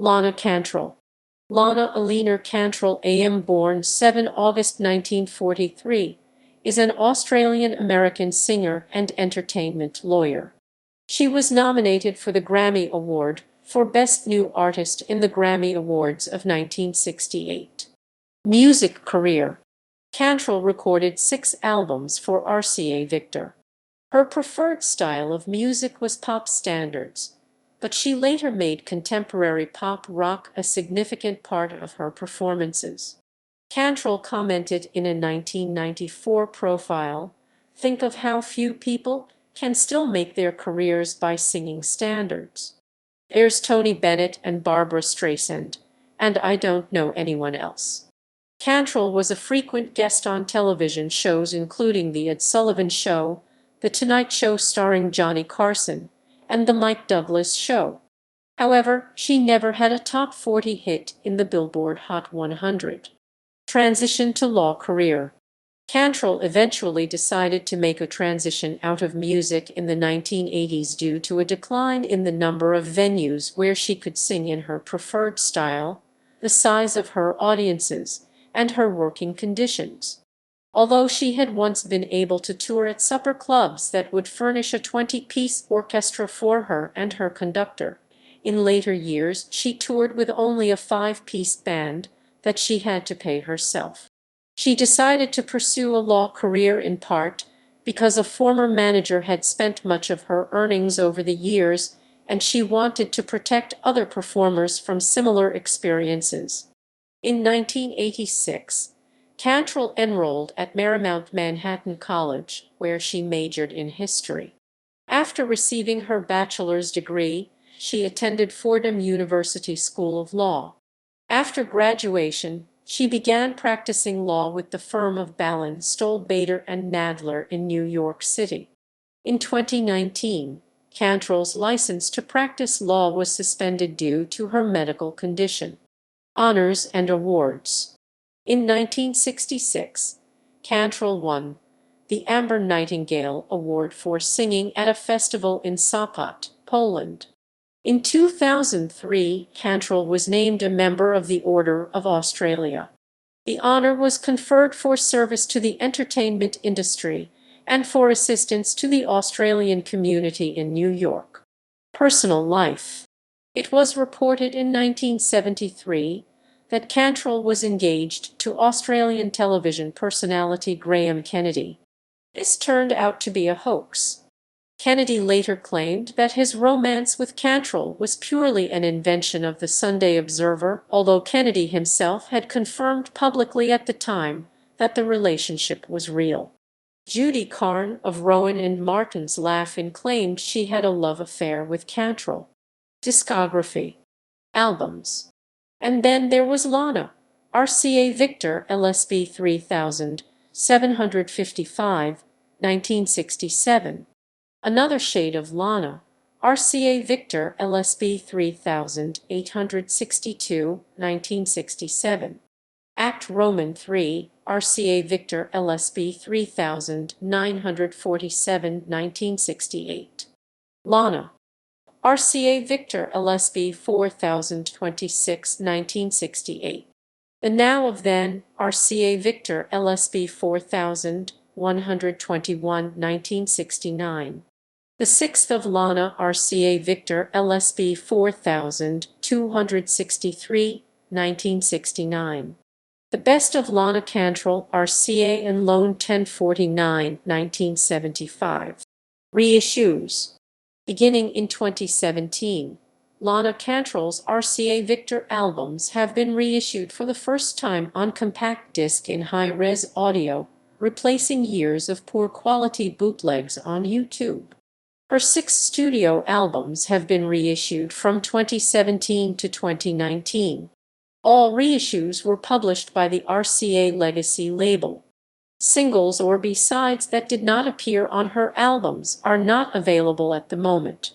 Lana Cantrell. Lana Eleanor Cantrell AM, born 7 August 1943, is an Australian-American singer and entertainment lawyer. She was nominated for the Grammy Award for Best New Artist in the Grammy Awards of 1968. Music career. Cantrell recorded 6 albums for RCA Victor. Her preferred style of music was pop standards, but she later made contemporary pop rock a significant part of her performances. Cantrell commented in a 1994 profile, "Think of how few people can still make their careers by singing standards. There's Tony Bennett and Barbra Streisand, and I don't know anyone else." Cantrell was a frequent guest on television shows including The Ed Sullivan Show, The Tonight Show starring Johnny Carson, and The Mike Douglas Show. However, she never had a top 40 hit in the Billboard Hot 100. Transition to law career. Cantrell eventually decided to make a transition out of music in the 1980s due to a decline in the number of venues where she could sing in her preferred style, the size of her audiences, and her working conditions. Although she had once been able to tour at supper clubs that would furnish a 20-piece orchestra for her and her conductor, in later years she toured with only a 5-piece band that she had to pay herself. She decided to pursue a law career in part because a former manager had spent much of her earnings over the years, and she wanted to protect other performers from similar experiences. In 1986, Cantrell enrolled at Marymount Manhattan College, where she majored in history. After receiving her bachelor's degree, she attended Fordham University School of Law. After graduation, she began practicing law with the firm of Ballin, Stoll, Bader, and Nadler in New York City. In 2019, Cantrell's license to practice law was suspended due to her medical condition. Honors and awards. In 1966, Cantrell won the Amber Nightingale Award for singing at a festival in Sopot, Poland. In 2003, Cantrell was named a member of the Order of Australia. The honor was conferred for service to the entertainment industry and for assistance to the Australian community in New York. Personal life. It was reported in 1973 that Cantrell was engaged to Australian television personality Graham Kennedy. This turned out to be a hoax. Kennedy later claimed that his romance with Cantrell was purely an invention of the Sunday Observer, although Kennedy himself had confirmed publicly at the time that the relationship was real. Judy Carn of Rowan and Martin's Laugh-In claimed she had a love affair with Cantrell. Discography. Albums. And then there was Lana, RCA Victor LSB 3755, 1967. Another Shade of Lana, RCA Victor LSB 3862, 1967. Act Roman 3, RCA Victor LSB 3947, 1968. Lana, RCA Victor LSB 4026, 1968. The Now of Then, RCA Victor LSB 4121, 1969. The Sixth of Lana, RCA Victor LSB 4263, 1969. The Best of Lana Cantrell, RCA and Lone 1049, 1975. Reissues. Beginning in 2017, Lana Cantrell's RCA Victor albums have been reissued for the first time on compact disc in high-res audio, replacing years of poor-quality bootlegs on YouTube. Her 6 studio albums have been reissued from 2017 to 2019. All reissues were published by the RCA Legacy label. Singles or B-sides that did not appear on her albums are not available at the moment.